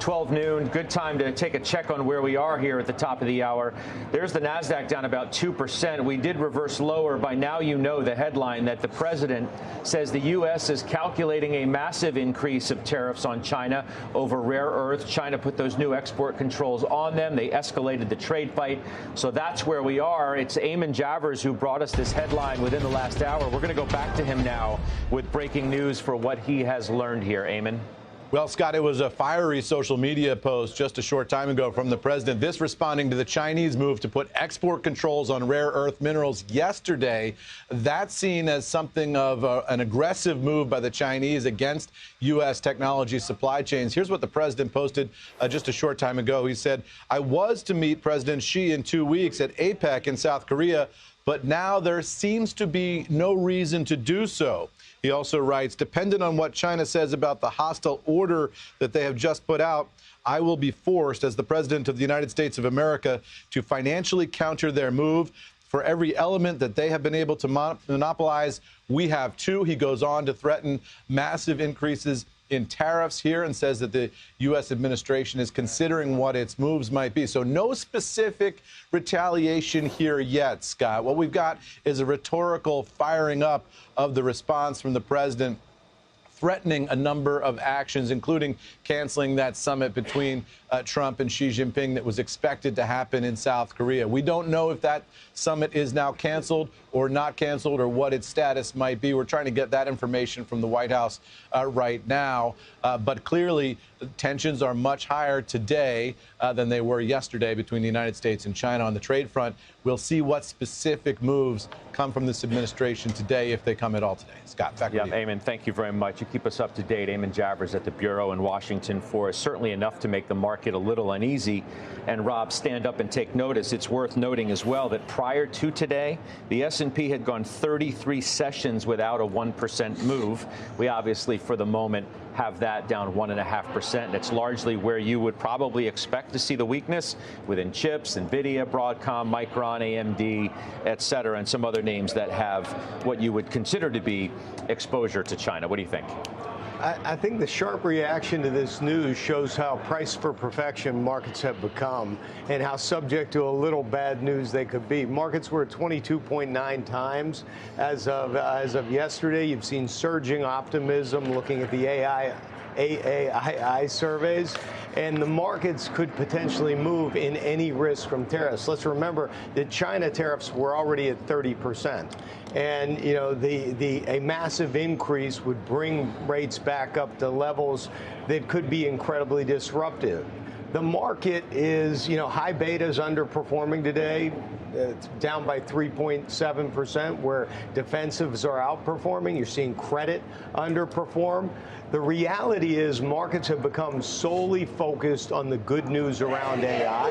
12 noon. Good time to take a check on where we are here at the top of the hour. There's the NASDAQ down about 2%. We did reverse lower. By now, you know the headline that the president says the U.S. is calculating a massive increase of tariffs on China over rare earth. China put those new export controls on them. They escalated the trade fight. So that's where we are. It's Eamon Javers who brought us this headline within the last hour. We're going to go back to him now with breaking news for what he has learned here. Eamon. Well, Scott, it was a fiery social media post just a short time ago from the president. This responding to the Chinese move to put export controls on rare earth minerals yesterday. That's seen as something of an aggressive move by the Chinese against U.S. technology supply chains. Here's what the president posted just a short time ago. He said, "I was to meet President Xi in 2 weeks at APEC in South Korea, but now there seems to be no reason to do so." He also writes, "Dependent on what China says about the hostile order that they have just put out, I will be forced, as the President of the United States of America, to financially counter their move. For every element that they have been able to monopolize, we have too." He goes on to threaten massive increases in tariffs here and says that the U.S. administration is considering what its moves might be. So no specific retaliation here yet, Scott. What we've got is a rhetorical firing up of the response from the president, threatening a number of actions, including canceling that summit between Trump and Xi Jinping that was expected to happen in South Korea. We don't know if that summit is now canceled or not canceled or what its status might be. We're trying to get that information from the White House right now. But clearly, tensions are much higher today than they were yesterday between the United States and China on the trade front. We'll see what specific moves come from this administration today, if they come at all today. Scott, back to you. Eamon, thank you very much. You keep us up to date. Eamon Javers at the Bureau in Washington for us. Certainly enough to make the market a little uneasy. And Rob, stand up and take notice. It's worth noting as well that prior to today, the S&P had gone 33 sessions without a 1% move. We obviously, for the moment, have that down 1.5%. It's largely where you would probably expect to see the weakness within chips, NVIDIA, Broadcom, Micron, AMD, et cetera, and some other names that have what you would consider to be exposure to China. What do you think? I think the sharp reaction to this news shows how price for perfection markets have become and how subject to a little bad news they could be. Markets were at 22.9 times as of yesterday. You've seen surging optimism looking at the AAII surveys, and the markets could potentially move in any risk from tariffs. Let's remember that China tariffs were already at 30%. And, you know, a massive increase would bring rates back up to levels that could be incredibly disruptive. The market is, you know, high beta is underperforming today. It's down by 3.7%, where defensives are outperforming. You're seeing credit underperform. The reality is markets have become solely focused on the good news around AI,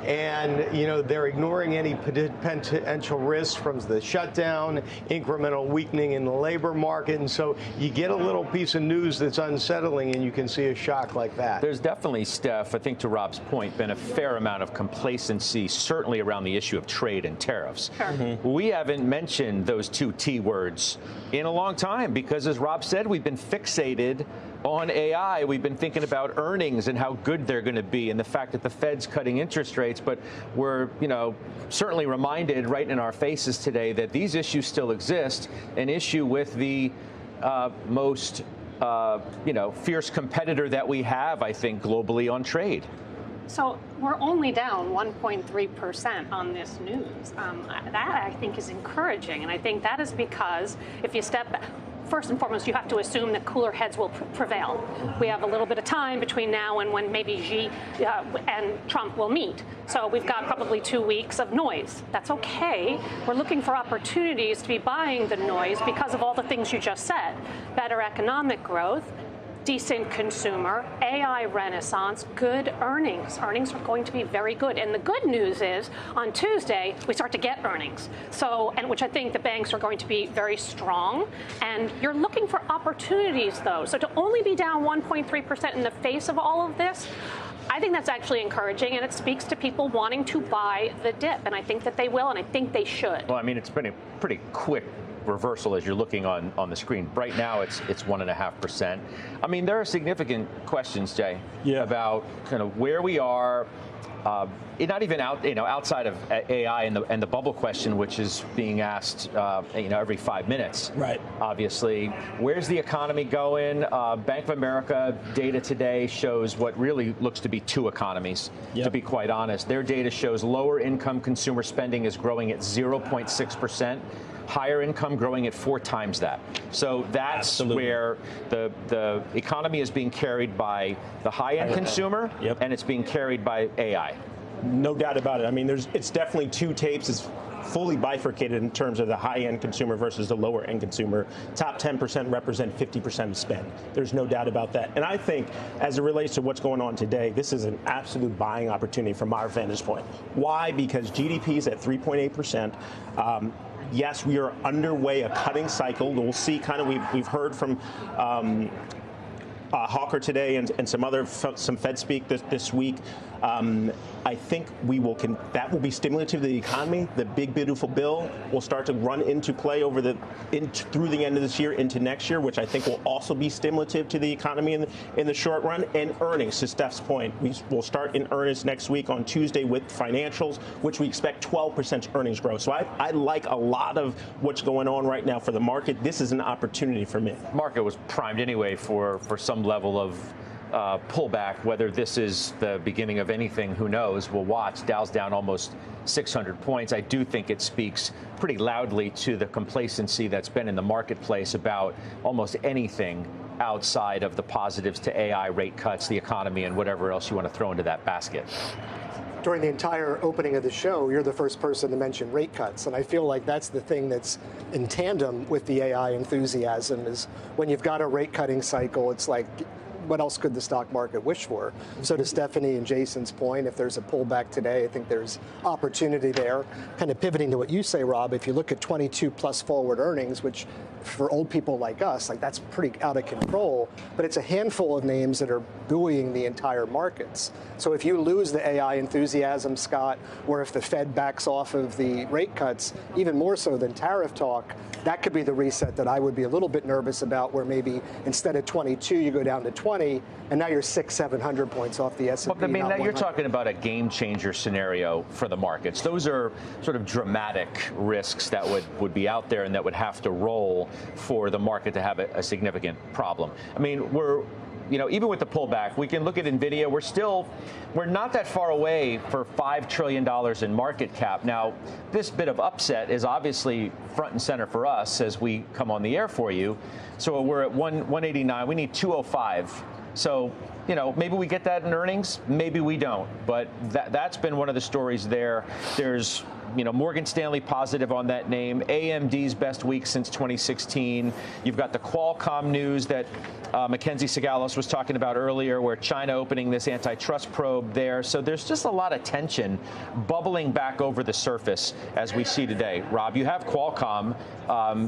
and you know they're ignoring any potential risks from the shutdown, incremental weakening in the labor market, and so you get a little piece of news that's unsettling, and you can see a shock like that. There's definitely, Steph, I think to Rob's point, been a fair amount of complacency, certainly around the issue of trade and tariffs. Sure. We haven't mentioned those two T words in a long time because, as Rob said, we've been fixated on AI. We've been thinking about earnings and how good they're going to be and the fact that the Fed's cutting interest rates. But we're, you know, certainly reminded right in our faces today that these issues still exist. An issue with the most, you know, fierce competitor that we have, I think, globally on trade. So we're only down 1.3% on this news. That, I think, is encouraging. And I think that is because if you step back, first and foremost, you have to assume that cooler heads will prevail. We have a little bit of time between now and when maybe Xi and Trump will meet. So we've got probably 2 weeks of noise. That's okay. We're looking for opportunities to be buying the noise because of all the things you just said. Better economic growth, decent consumer, AI renaissance, good earnings. Earnings are going to be very good. And the good news is on Tuesday, we start to get earnings. So, and which I think the banks are going to be very strong. And you're looking for opportunities, though. So to only be down 1.3% in the face of all of this, I think that's actually encouraging, and it speaks to people wanting to buy the dip. And I think that they will, and I think they should. Well, I mean, it's been a pretty quick reversal as you're looking on the screen. Right now, it's 1.5%. I mean, there are significant questions, Jay, about kind of where we are. Not even outside of AI and the bubble question, which is being asked every 5 minutes. Right. Obviously, where's the economy going? Bank of America data today shows what really looks to be two economies. Yep. To be quite honest, their data shows lower income consumer spending is growing at 0.6%. Higher income growing at 4 times that. So that's Absolutely. Where the economy is being carried by the high-end consumer, and it's being carried by AI. No doubt about it. I mean, it's definitely two tapes. It's fully bifurcated in terms of the high-end consumer versus the lower-end consumer. Top 10% represent 50% of spend. There's no doubt about that. And I think, as it relates to what's going on today, this is an absolute buying opportunity from our vantage point. Why? Because GDP is at 3.8%. Yes, we are underway a cutting cycle. We'll see kind of, we've heard from Hawker today and some Fed speak this week. I think that will be stimulative to the economy. The big beautiful bill will start to run into play through the end of this year into next year, which I think will also be stimulative to the economy in the short run. And earnings, to Steph's point, we will start in earnest next week on Tuesday with financials, which we expect 12% earnings growth. So I like a lot of what's going on right now for the market. This is an opportunity for me. Market was primed anyway for some level of pullback. Whether this is the beginning of anything, who knows? We'll watch. Dow's down almost 600 points. I do think it speaks pretty loudly to the complacency that's been in the marketplace about almost anything outside of the positives to AI, rate cuts, the economy, and whatever else you want to throw into that basket. During the entire opening of the show, you're the first person to mention rate cuts. And I feel like that's the thing that's in tandem with the AI enthusiasm is when you've got a rate cutting cycle, it's like, what else could the stock market wish for? So to Stephanie and Jason's point, if there's a pullback today, I think there's opportunity there. Kind of pivoting to what you say, Rob, if you look at 22 plus forward earnings, which for old people like us, like that's pretty out of control, but it's a handful of names that are buoying the entire markets. So if you lose the AI enthusiasm, Scott, or if the Fed backs off of the rate cuts, even more so than tariff talk, that could be the reset that I would be a little bit nervous about, where maybe instead of 22, you go down to 20, and now you're 600-700 points off the S&P. Well, I mean, now you're talking about a game changer scenario for the markets. Those are sort of dramatic risks that would be out there and that would have to roll for the market to have a significant problem. I mean, even with the pullback, we can look at NVIDIA. We're not that far away for $5 trillion in market cap. Now, this bit of upset is obviously front and center for us as we come on the air for you. So we're at 189. We need 205. So, maybe we get that in earnings. Maybe we don't. But that's been one of the stories there. There's Morgan Stanley positive on that name. AMD's best week since 2016. You've got the Qualcomm news that Mackenzie Sigalos was talking about earlier, where China opening this antitrust probe there. So there's just a lot of tension bubbling back over the surface as we see today. Rob, you have Qualcomm.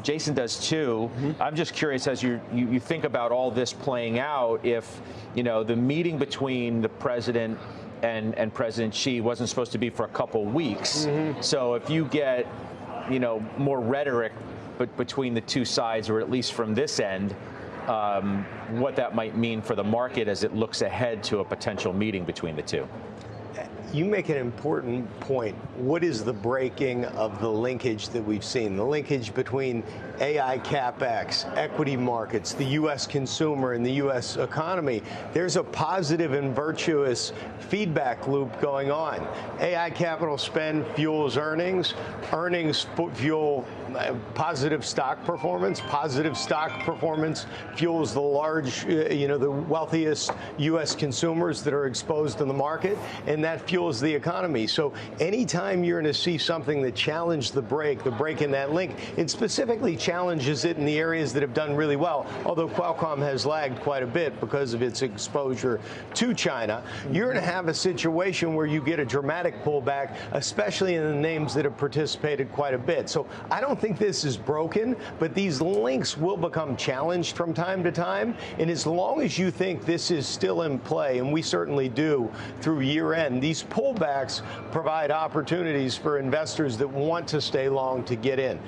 Jason does too. Mm-hmm. I'm just curious, as you think about all this playing out, if the meeting between the president and President Xi wasn't supposed to be for a couple weeks. Mm-hmm. So if you get, more rhetoric between the two sides, or at least from this end, what that might mean for the market as it looks ahead to a potential meeting between the two. You make an important point. What is the breaking of the linkage that we've seen? The linkage between AI CapEx, equity markets, the U.S. consumer, and the U.S. economy. There's a positive and virtuous feedback loop going on. AI capital spend fuels earnings. Earnings fuel positive stock performance. Positive stock performance fuels the the wealthiest U.S. consumers that are exposed in the market, and that fuels the economy. So anytime you're going to see something that challenges the break in that link, it specifically challenges it in the areas that have done really well, although Qualcomm has lagged quite a bit because of its exposure to China. You're going to have a situation where you get a dramatic pullback, especially in the names that have participated quite a bit. So I don't think this is broken, but these links will become challenged from time to time. And as long as you think this is still in play, and we certainly do through year end, these pullbacks provide opportunities for investors that want to stay long to get in.